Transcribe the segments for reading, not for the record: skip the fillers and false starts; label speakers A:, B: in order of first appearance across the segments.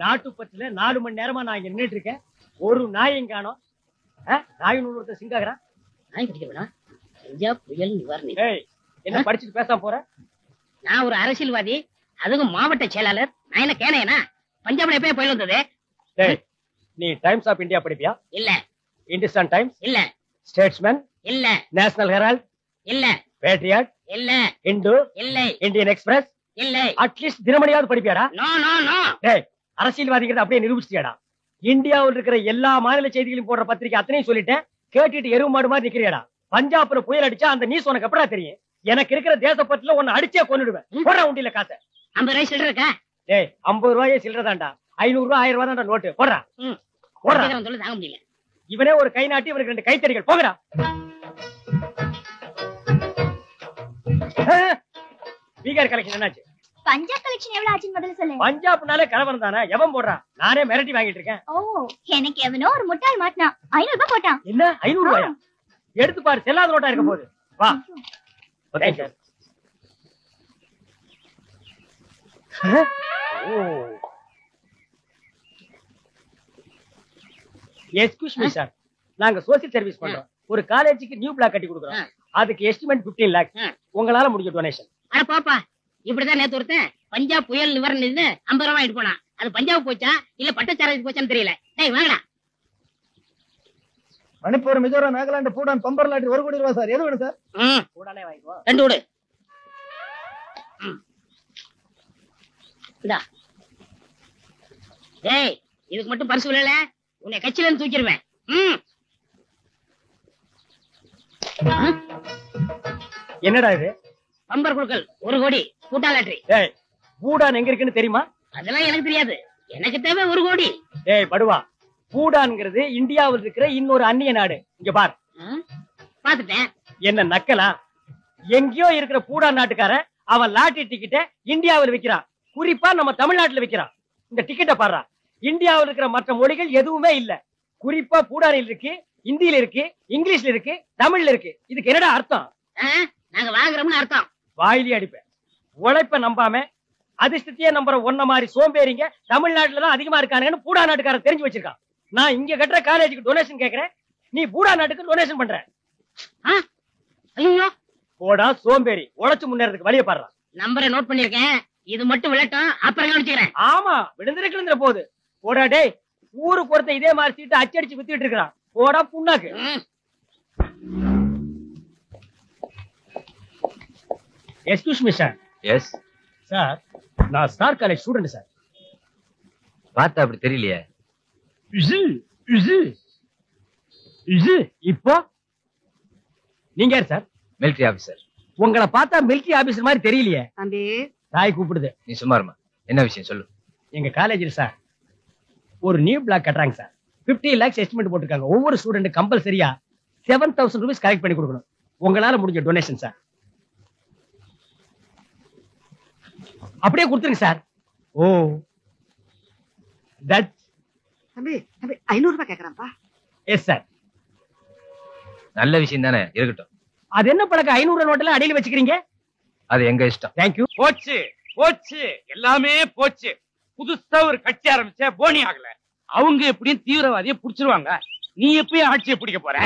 A: நாட்டுப்பத்துல 4 மணி நேரமா நான் இங்க நின்றுட்டு இருக்கேன். ஒரு நாயும் காணோம். நாய் ஒருத்தர் சிங்காகிறான்.
B: நாய் கடிக்கிறா? பஞ்சாப் புயல் நிவாரணி.
A: என்ன படிச்சுட்டு பேசாம போற?
B: நான் ஒரு அரசியல்வாதி, அதுவும் மாவட்ட செயலாளர். நான் என்ன கேனையனா? பஞ்சாப்ல எப்பயே புயல் வந்தது?
A: நீ டைம்ஸ் ஆஃப் இந்தியா படிப்பியா?
B: இல்ல.
A: இந்துஸ்தான் டைம்ஸ்?
B: இல்ல.
A: ஸ்டேட்ஸ்மேன்?
B: இல்ல.
A: National Herald?
B: இல்ல.
A: பேட்ரியாட்?
B: இல்ல.
A: இந்து?
B: இல்ல.
A: Indian Express?
B: இல்ல.
A: அட்லீஸ்ட் தினமணியாவது படிப்பியாடா?
B: No no no.
A: அரசியல்வாதிங்கிறது அப்படியே நிரூபிச்சிட்டியாடா? இந்தியாவில் இருக்கிற எல்லா மாநில செய்திகளையும் போடுற பத்திரிகை அத்தனையும் சொல்லிட்டேன். கேட்டுட்டு எருவு மாடு மாதிரி நிக்கிறியாடா? பஞ்சாப்ல புயல் அடிச்சா அந்த நியூஸ் உனக்கு எப்படா தெரியும்? எனக்கு இருக்கிற தேசப்பட்டுல உன்னை அடிச்சே கொன்னுடுவேன். போடா உண்டியில காசை.
B: 50 ரூபாய் சில்லற இருக்கா?
A: 50 ரூபாயே சில்லறதாண்டா. 500 ரூபாய் 1000 ரூபாய் தான்டா நோட்டு. போடுறா.
B: போடுறா. சொல்ல தாங்க முடியல.
A: இவனே ஒரு கை நாட்டி, இவருக்கு 2 கைத்தடிகள். போகடா. பீகார் கலெக்ஷன் என்னாச்சு?
C: பஞ்சாப் கலெக்ஷன் எவ்வளவு ஆச்சுன்னு முதல்ல சொல்லு.
A: பஞ்சாப்னாலே கலவரம் தானே. எவன் போடுறா? நானே மிரட்டி வாங்கிட்டு இருக்கேன்.
C: எனக்கு எவனோ ஒரு முட்டாள் மாட்டினா 500 ரூபாய் போட்டான்.
A: என்ன 500 ரூபாயா? எடுத்து பாரு, செல்லாத நோட்டா இருக்க போகுது. வா. எக்ஸ்கியூஸ் மீ சார், நாங்க சோசியல் சர்வீஸ் பண்றோம். ஒரு காலேஜுக்கு நியூ பிளாக் கட்டி கொடுக்குறோம். அதுக்கு எஸ்டிமேட் 15 lakhs. உங்களால முடிஞ்ச டொனேஷன்.
B: அட பாப்பா, இப்படிதான் நேத்து ஒருத்தன் பஞ்சாப் புயல் நிவாரண 50 ரூபாய் எடுத்து போனான். அது பஞ்சாப் போச்சா இல்ல பட்டச்சாரத்துக்கு போச்சான்னு தெரியல. டேய் வாங்கடா.
D: மணிப்பூர், மிசோரம், நாகாலாந்து, பூடான், பம்பர் லாட்டி 1 கோடி ரூபாய் சார். எது வேணும் சார்?
A: கூடாலே வாங்கிக்கோ.
B: 2 கொடு. இந்தா. டேய், இதுக்கு மட்டும் பரிசு இல்லல, உன்னை கட்சியில இருந்து தூக்கிடுவேன்.
A: என்னடா இது?
B: பம்பர் குழுக்கள் 1 கோடி. பூட்டா லாட்டரி.
A: பூடான் எங்க இருக்குன்னு தெரியுமா?
B: அதெல்லாம் எனக்கு தெரியாது. எனக்கு தேவை 1 கோடி.
A: படுவா, பூடான்ங்கிறது இந்தியாவில் இருக்கிற இன்னொரு அந்நிய நாடு. இங்க பார்.
B: பாத்துட்டேன்.
A: என்ன நக்கலா? எங்கேயோ இருக்கிற பூடான் நாட்டுக்காரன் அவன் லாட்டரி டிக்கெட்டை இந்தியாவில் விக்கிறான். குறிப்பா நம்ம தமிழ்நாட்டுல விக்கிறான். இந்த டிக்கெட்டை பாடுறா. இந்தியாவில் இருக்கிற மற்ற மொழிகள் எதுவுமே இல்ல. குறிப்பா பூடானில் இருக்கு, இந்தியில இருக்கு, இங்கிலீஷ்ல இருக்கு, தமிழ்ல இருக்கு. இதுக்கு என்னடா அர்த்தம்?
B: நாங்க வாங்குறோம்னு அர்த்தம்.
A: வாயிலே அடிப்பேன். உழைப்ப நம்பாம அதிர்ஷ்டத்தையே நம்புற ஒன்ன மாதிரி சோம்பேறிங்க தமிழ்நாட்டுலதான் அதிகமா இருக்கானுங்கன்னு பூடா நாட்டுக்காரன் தெரிஞ்சு வச்சிருக்கான். நான் இங்க கட்டுற காலேஜுக்கு டொனேஷன் கேக்குறேன், நீ பூடா நாட்டுக்கு டொனேஷன் பண்ற. போடா சோம்பேறி, உழைச்சு முன்னேறதுக்கு வழிய பாடுறான்.
B: நம்பரை நோட் பண்ணிருக்கேன். இது மட்டும் விளட்டும், அப்புறம் கவனிச்சுக்கிறேன்.
A: ஆமா, விழுந்துற போகுது. போடா டேய், ஊருக்கு ஒருத்த இதே மாதிரி சீட்டு அச்சடிச்சு வித்துட்டு இருக்கிறான். போடா புண்ணாக்கு. Excuse me sir.
E: Yes
A: sir, நான் ஸ்டார் காலேஜ் ஸ்டூடெண்ட் சார்.
E: பார்த்தா அப்படி தெரியலையே.
A: இப்போ நீங்க யார் சார்?
E: Military officer.
A: உங்களை பார்த்தா மிலிட்டரி ஆபீசர் மாதிரி தெரியலையே.
B: தம்பி,
A: தாய் கூப்பிடுது.
E: நீ சும்மாருமா, என்ன விஷயம் சொல்லு.
A: எங்க காலேஜில் சார் ஒரு நியூ பிளாக் கட்டுறாங்க சார். 50 lakhs எஸ்டிமேட் போட்டுருக்காங்க. ஒவ்வொரு ஸ்டூடெண்ட் கம்பல்சரியா 7000 rupees கலெக்ட் பண்ணி கொடுக்கணும். உங்களால முடிஞ்ச டொனேஷன் சார். அப்படியே கொடுத்துருங்க சார். ஓ தட்
B: தம்பி 500 ரூபாய் கேக்குறான்ப்பா.
A: Yes sir.
E: நல்ல விஷயம் தானே, இருக்கட்டும்.
A: அது என்ன பழக்கம்? 500 நோட்டெல்லாம் அடியில் வச்சுக்கிறீங்க?
E: அது எங்க இஷ்டம்.
A: தேங்க்யூ.
F: போச்சு போச்சு, எல்லாமே போச்சு. புதுசா ஒரு கட்சி ஆரம்பிச்ச போனி ஆகல. அவங்க எப்படியும் தீவிரவாதியை புடிச்சிருவாங்க. நீ எப்பயும் ஆட்சியை பிடிக்க போற.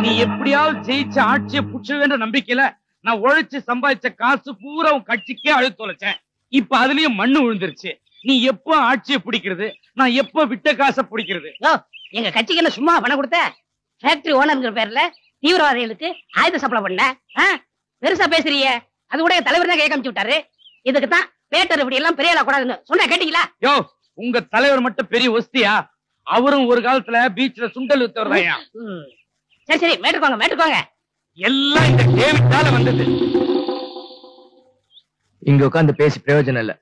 F: நீ எப்படியாவது ஜெயிச்ச ஆட்சியை புடிச்சிருவேன்ற நம்பிக்கையில நான் உழைச்சு சம்பாதிச்ச காசு பூரா உன் கட்சிக்கே அழுத்து தொலைச்சேன். இப்ப அதுலயும் மண்ணு விழுந்துருச்சு. நீ எப்ப ஆட்சியை பிடிக்கிறது? நான் எப்ப விட்ட காசை பிடிக்கிறது?
B: எங்க கட்சிக்கு என்ன சும்மா பணம் கொடுத்த? ஃபேக்டரி ஓனர்ங்கிற பேர்ல தீவிரவாதிகளுக்கு ஆயுத சப்ளை பண்ண. பெருசா பேசுறீங்க. அது கூட தலைவர் தான் கேட்க அமைச்சு விட்டாரு. இதுக்கு தான் பேட்டர் இப்படி எல்லாம் பெரிய ஆளா கூடாதுன்னு சொன்னா கேட்டீங்களா?
F: யோ, உங்க தலைவர் மட்டும் பெரிய ஒஸ்தியா? அவரும் ஒரு காலத்துல பீச்ல சுண்டல் வித்தவர்தான்.
B: சரி சரி, மேட்டுக்கோங்க.
F: எல்லாம் இந்த டேவிட்டால வந்தது.
E: இங்க உட்காந்து பேசி பிரயோஜனம் இல்ல.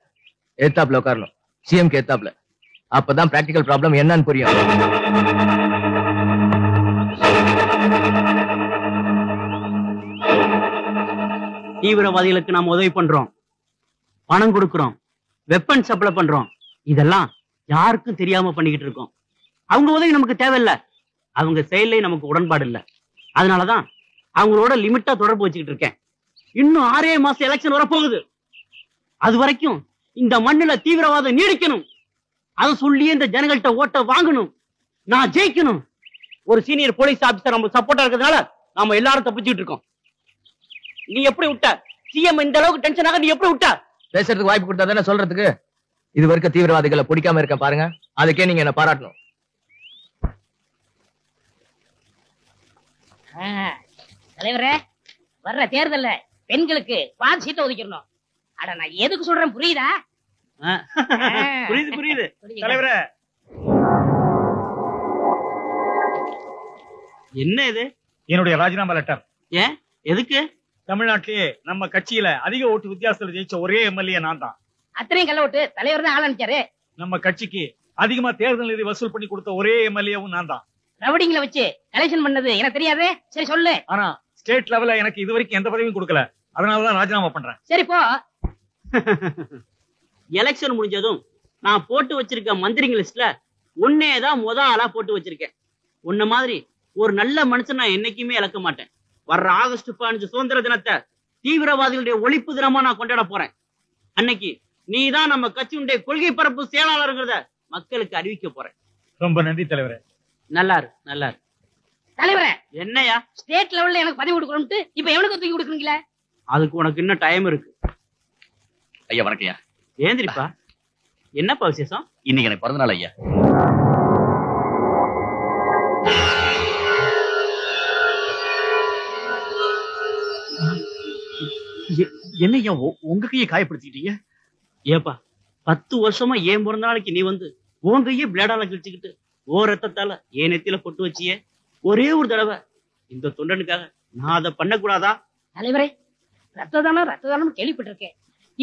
E: ஏத்தாப்ல உட்காரணும், சிஎம் ஏத்தாப்ல. அப்பதான் பிராக்டிகல் ப்ராப்ளம் என்னன்னு புரியும்.
G: தீவிரவாதிகளுக்கு நாம் உதவி பண்றோம், பணம் கொடுக்கிறோம், வெப்பன் சப்ளை பண்றோம். இதெல்லாம் யாருக்கும் தெரியாம பண்ணிக்கிட்டு இருக்கோம். அவங்க உதவி நமக்கு தேவையில்லை, அவங்க செயலே நமக்கு உடன்பாடு இல்லை. அதனாலதான் அவங்களோட லிமிட்டா தொடர்பு வச்சுக்கிட்டு இருக்கேன். இன்னும் 6 மாசம் எலெக்ஷன் வரப்போகுது. அது வரைக்கும் இந்த மண்ணுல தீவிரவாதம் நீடிக்கணும். அதை சொல்லி இந்த ஜனங்கள்ட்ட ஓட்ட வாங்கணும். நான் ஜெயிக்கணும். ஒரு சீனியர் போலீஸ் ஆபீசர் நம்ம சப்போர்ட்டா இருக்கிறதுனால நாம எல்லாரும் தப்பிச்சுட்டு இருக்கோம். நீ எப்படி விட்ட சிஎம் இந்த அளவுக்கு டென்ஷன் ஆக? நீ எப்படி விட்ட?
E: பேசுறதுக்கு வாய்ப்பு கொடுத்தா தானே சொல்றதுக்கு. இது வரைக்கும் தீவிரவாதிகளை பிடிக்காம இருக்க பாருங்க, அதுக்கே நீங்க என்ன பாராட்டணும்.
B: தலைவரே, வர்ற தேர்தல்ல பெண்களுக்கு பாதி சீட்டை ஒதுக்கிடணும். அட நான் எதுக்கு சொல்றேன் புரியுதா?
G: புரியுது புரியுது.
F: தலைவரே,
G: என்ன இது?
F: என்னுடைய ராஜினாமா லெட்டர்.
G: ஏன், எதுக்கு?
F: தமிழ்நாட்டிலேயே நம்ம கட்சியில அதிக ஓட்டு வித்தியாசத்துல ஜெயிச்ச ஒரே எம்எல்ஏ நான் தான்.
B: அத்தனையும் கள்ள ஓட்டு தலைவர் தான் ஆள் அனுப்பிச்சாரு.
F: நம்ம கட்சிக்கு அதிகமா தேர்தல் நிதி வசூல் பண்ணி கொடுத்த ஒரே எம்எல்ஏவும் நான் தான்.
B: ரவுடிங்களை வச்சு கலெக்ஷன் பண்ணது எனக்கு தெரியாது. சரி சொல்லு.
F: ஆனா ஸ்டேட் லெவல்ல எனக்கு இது வரைக்கும் எந்த பதவியும் கொடுக்கல. அதனாலதான் ராஜினாமா பண்றேன்.
B: சரி போ.
G: எலெக்ஷன் முடிஞ்சதும் நான் போட்டு வச்சிருக்க மந்திரிங்க லிஸ்ட்ல உன்னேதான் ஆளா போட்டு வச்சிருக்கேன். உன்ன மாதிரி ஒரு நல்ல மனுஷன் நான் என்னைக்குமே இழக்க மாட்டேன். வர்ற ஆகஸ்ட் 15 சுதந்திர தினத்தை தீவிரவாதிகளுடைய ஒழிப்பு தினமா நான் கொண்டாட போறேன். அன்னைக்கு நீதான் நம்ம கட்சியுடைய கொள்கை பரப்பு செயலாளருங்கிறத மக்களுக்கு அறிவிக்க போறேன்.
F: ரொம்ப நன்றி தலைவரே.
G: நல்லாரு நல்லாரு.
B: தலைவரே,
G: என்னையா
B: ஸ்டேட் லெவல்ல எனக்கு பதவி கொடுக்கணும்ட்டு இப்ப எவனுக்கு தூக்கி கொடுக்குறீங்களா?
G: அதுக்கு உனக்கு இன்னும் டைம் இருக்கு.
H: ஐயா வணக்கம்யா.
G: ஏந்திரிப்பா. என்னப்பா விசேஷம்?
H: இன்னைக்கு எனக்கு பிறந்த நாள் ஐயா. என்ன ஐயா உங்க கையை காயப்படுத்திட்டீங்க?
G: ஏப்பா, 10 வருஷமா ஏன் பிறந்த நாளைக்கு நீ வந்து உன் கையே பிளேடால கிழிச்சுக்கிட்டு ரத்தத்தால ஏன் நெத்தியில பொட்டு வச்சியே. ஒரே ஒரு தடவை இந்த தொண்டனுக்காக நான் அதை பண்ணக்கூடாதா?
B: தலைவரே, ரத்த தானம் கேள்விப்பட்டிருக்கேன்.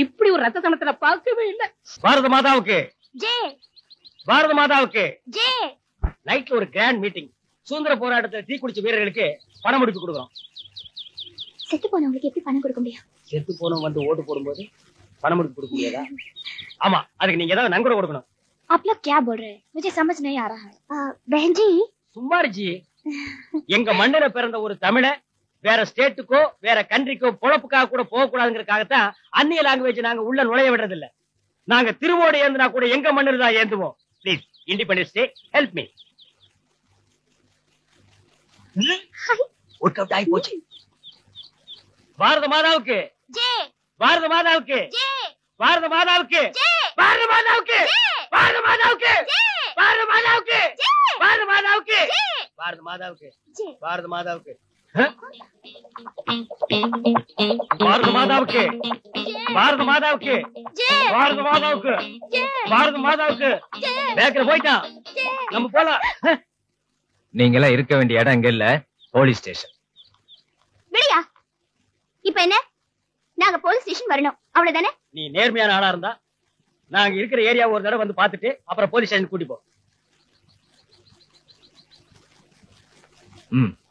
B: இப்படி ஒரு ரத்த தானத்தை பார்க்கவே இல்லை.
A: பாரத மாதாவுக்கு
C: ஜே
A: பாரத மாதாவுக்கு.
C: ஜே.
A: நைட்ல ஒரு கிராண்ட் மீட்டிங். சுதந்திர போராட்டத்துல தீ குடிச்ச வீரர்களுக்கு பணம் முடிப்பு கொடுக்குறோம்.
C: செத்து போனவங்களுக்கு எப்படி பணம் கொடுக்க முடியும்?
A: செத்து போனவங்க வந்து ஓட்டு போடும்போது பணம் முடிப்பு கொடுக்க முடியாதா? ஆமா, அதுக்கு நீங்க ஏதாவது நன்கொடை கொடுக்கணும்.
C: आप लोग क्या बोल रहे हैं? मुझे समझ नहीं आ रहा है. बहन जी,
A: சும்மாரிஜி, எங்க மண்ணில பிறந்த ஒரு தமிழ வேற ஸ்டேட்டுக்கோ வேற கண்ட்ரிக்கோ பொழப்புக்காக கூட போக கூடாதுங்கிறதுக்காகத்தான் அந்நிய லாங்குவேஜ் நாங்க உள்ள நுழைய விடுறது இல்ல. நாங்க திருவோடு ஏந்தினா கூட எங்க மண்ணில் தான் ஏந்துவோம். Please, independence day, help me. Work out ஆகி போச்சு. பாரத மாதாவுக்கு
C: ஜே.
A: பாரத மாதாவுக்கு
C: ஜே.
A: பாரத மாதாவுக்கு
C: ஜே.
A: பாரத மாதாவுக்கு பாரத மாதாவுக்கு
C: ஜே.
A: பாரத மாதாவுக்கு
C: ஜே.
A: பாரத மாதாவுக்கு
C: ஜே.
A: பாரத மாதாவுக்கு
C: ஜே.
A: பாரத மாதாவுக்கு பாரத மாதாவுக்கு பாரத மாதாவுக்கு
C: ஜே.
A: பாரத மாதாவுக்கு
C: ஜே.
A: பாரத மாதாவுக்கு.
C: ஜே.
A: பேக்கர போயிட்டான்.
C: ஜே.
A: நம்ம போலாம்.
E: நீங்க எல்லாம் இருக்க வேண்டிய இடம் இங்க இல்ல, போலீஸ் ஸ்டேஷன்.
C: விடியா. இப்ப என்ன? நாங்க போலீஸ் ஸ்டேஷன் வரணும், அவ்வளவுதானே?
A: நீ நேர்மையான ஆளா இருந்தா நாங்க இருக்கிற ஏரியா ஒரு தடவை வந்து பாத்துட்டு அப்புறம் போலீஸ் ஸ்டேஷன் கூட்டி போ.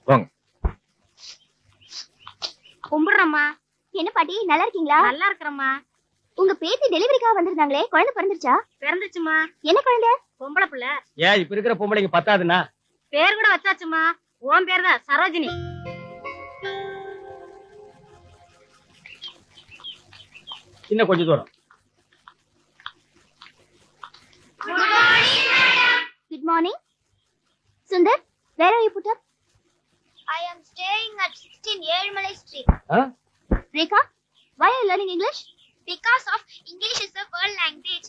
E: போங்க.
C: கும்பிடுறம்மா. என்ன பாட்டி, நல்லா இருக்கீங்களா? நல்லா இருக்கிறம்மா. உங்க பேத்தி டெலிவரிக்காக வந்திருந்தாங்களே, குழந்தை பிறந்துருச்சா? பிறந்துச்சுமா. என்ன குழந்தை? பொம்பளை பிள்ளை.
A: ஏன் இப்ப இருக்கிற பொம்பளைங்க பத்தாதுன்னா?
C: பேர் கூட வச்சாச்சுமா. உன் பேர் தான் சரோஜினி.
A: இன்னும் கொஞ்சம் தூரம்.
C: Good morning. Sundar, where are you put up? I am staying at 16 Yermalai Street. Rekha, why are you learning English? Because of English is a world language.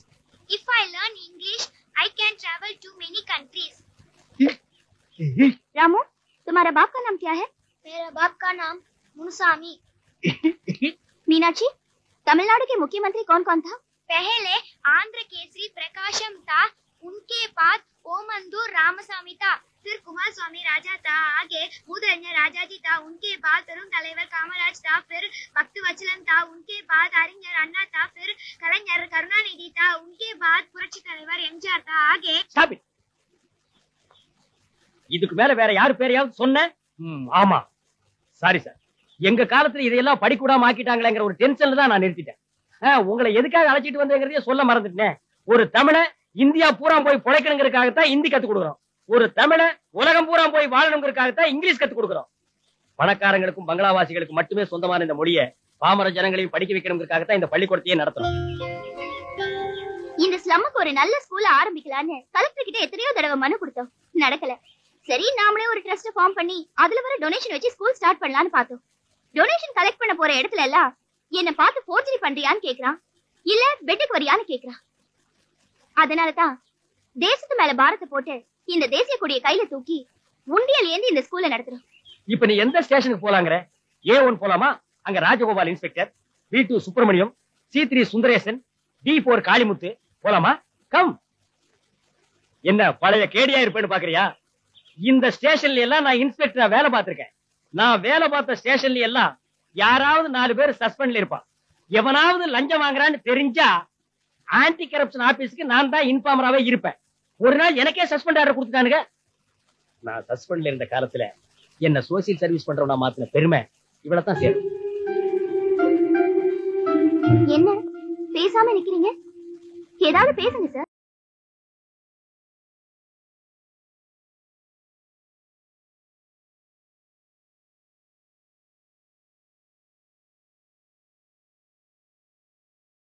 C: If I learn English, I can travel to many countries. Ramu, तुम्हारा बाप का नाम क्या है? मेरा बाप का नाम मुनुसामी. मीनाक्षी, तमिलनाडु के मुख्यमंत्री कौन कौन था? पहले आंध्र केसरी प्रकाशम था, उनके बाद ओमंदूर रामसामी था, फिर कुमार स्वामी राजा था, आगे मूदरंजन राजाजी था, उनके बाद तरुण தலைவர் कामराज था, फिर भक्तवत्सलन था, उनके बाद அறிஞர் அண்ணா था, फिर கலைஞர் கருணாநிதி था, उनके बाद புரட்சி தலைவர் எம்ஜிஆர் था, आगे.
A: Stop it. இதுக்கு மேல வேற யாரு பேரையாவது சொன்ன? ஆமா, சாரி சார். எங்க காலத்துல இதையெல்லாம் படிக்கூடாம ஆக்கிட்டாங்களேங்கிற ஒரு டென்ஷன்ல தான் நான் நிறுத்திட்டேன். உங்களை எதுக்காக அழைச்சிட்டு வந்தேங்கிறதையே சொல்ல மறந்துட்டேன். ஒரு தமிழ இந்தியா பூரா போய் பிழைக்கணுங்கிறதுக்காகத்தான் இந்தி கத்து கொடுக்குறோம். ஒரு தமிழ உலகம் பூரா போய் வாழணுங்கிறதுக்காகத்தான் இங்கிலீஷ் கத்து கொடுக்குறோம். பணக்காரங்களுக்கும் பங்களாவாசிகளுக்கும் மட்டுமே சொந்தமான இந்த மொழியை பாமர ஜனங்களையும் படிக்க வைக்கணுங்கிறதுக்காகத்தான் இந்த பள்ளிக்கூடத்தையே நடத்தணும்.
C: இந்த ஸ்லம்முக்கு ஒரு நல்ல ஸ்கூல ஆரம்பிக்கலான்னு கலெக்டர் கிட்ட எத்தனையோ தடவை மனு கொடுத்தோம், நடக்கல. சரி, நாமளே ஒரு ட்ரஸ்ட் ஃபார்ம் பண்ணி அதுல வர டொனேஷன் வச்சு ஸ்கூல் ஸ்டார்ட் பண்ணலாம்னு பார்த்தோம். டொனேஷன் கலெக்ட் பண்ண போற இடத்துல எல்லாம் என்ன பார்த்து ஃபோர்ஜரி பண்றியான்னு கேக்குறான், இல்ல பெட்டுக்கு வரியான்னு கேக்குறான். அதனாலதான் தேசத்து மேல பாரத்தை போட்டு இந்த தேசிய கொடியை கையில தூக்கி உண்டியல் ஏந்தி இந்த ஸ்கூல்ல நடத்துறோம்.
A: இப்ப நீ எந்த ஸ்டேஷனுக்கு போலாங்கிற? A1 போலாமா? அங்க Rajagopal inspector, B2 Subramaniam, C3 Sundaresan, D4 Kalimuthu போலாமா? கம். என்ன பழைய கேடியா இருப்பேன்னு பாக்குறியா? இந்த ஸ்டேஷன்ல எல்லாம் நான் இன்ஸ்பெக்டரா வேலை பார்த்திருக்கேன். நான் வேலை பார்த்த ஸ்டேஷன்ல எல்லாம் யாராவது 4 பேர் சஸ்பெண்ட்ல இருப்பான். எவனாவது லஞ்சம் வாங்குறான்னு தெரிஞ்சா ஆன்டி கரப்ஷன் ஆபீஸ்க்கு நான் தான் இன்ஃபார்மராவே இருப்பேன். ஒரு நாள் எனக்கே சஸ்பெண்ட் ஆர்டர் கொடுத்துட்டானுங்க. நான் சஸ்பெண்ட்ல இருந்த காலத்துல என்ன சோசியல் சர்வீஸ் பண்றவனா மாத்தின பெருமை இவ்வளவுதான் சேரும்.
C: என்ன பேசாம நிக்கிறீங்க? ஏதாவது பேசுங்க சார்.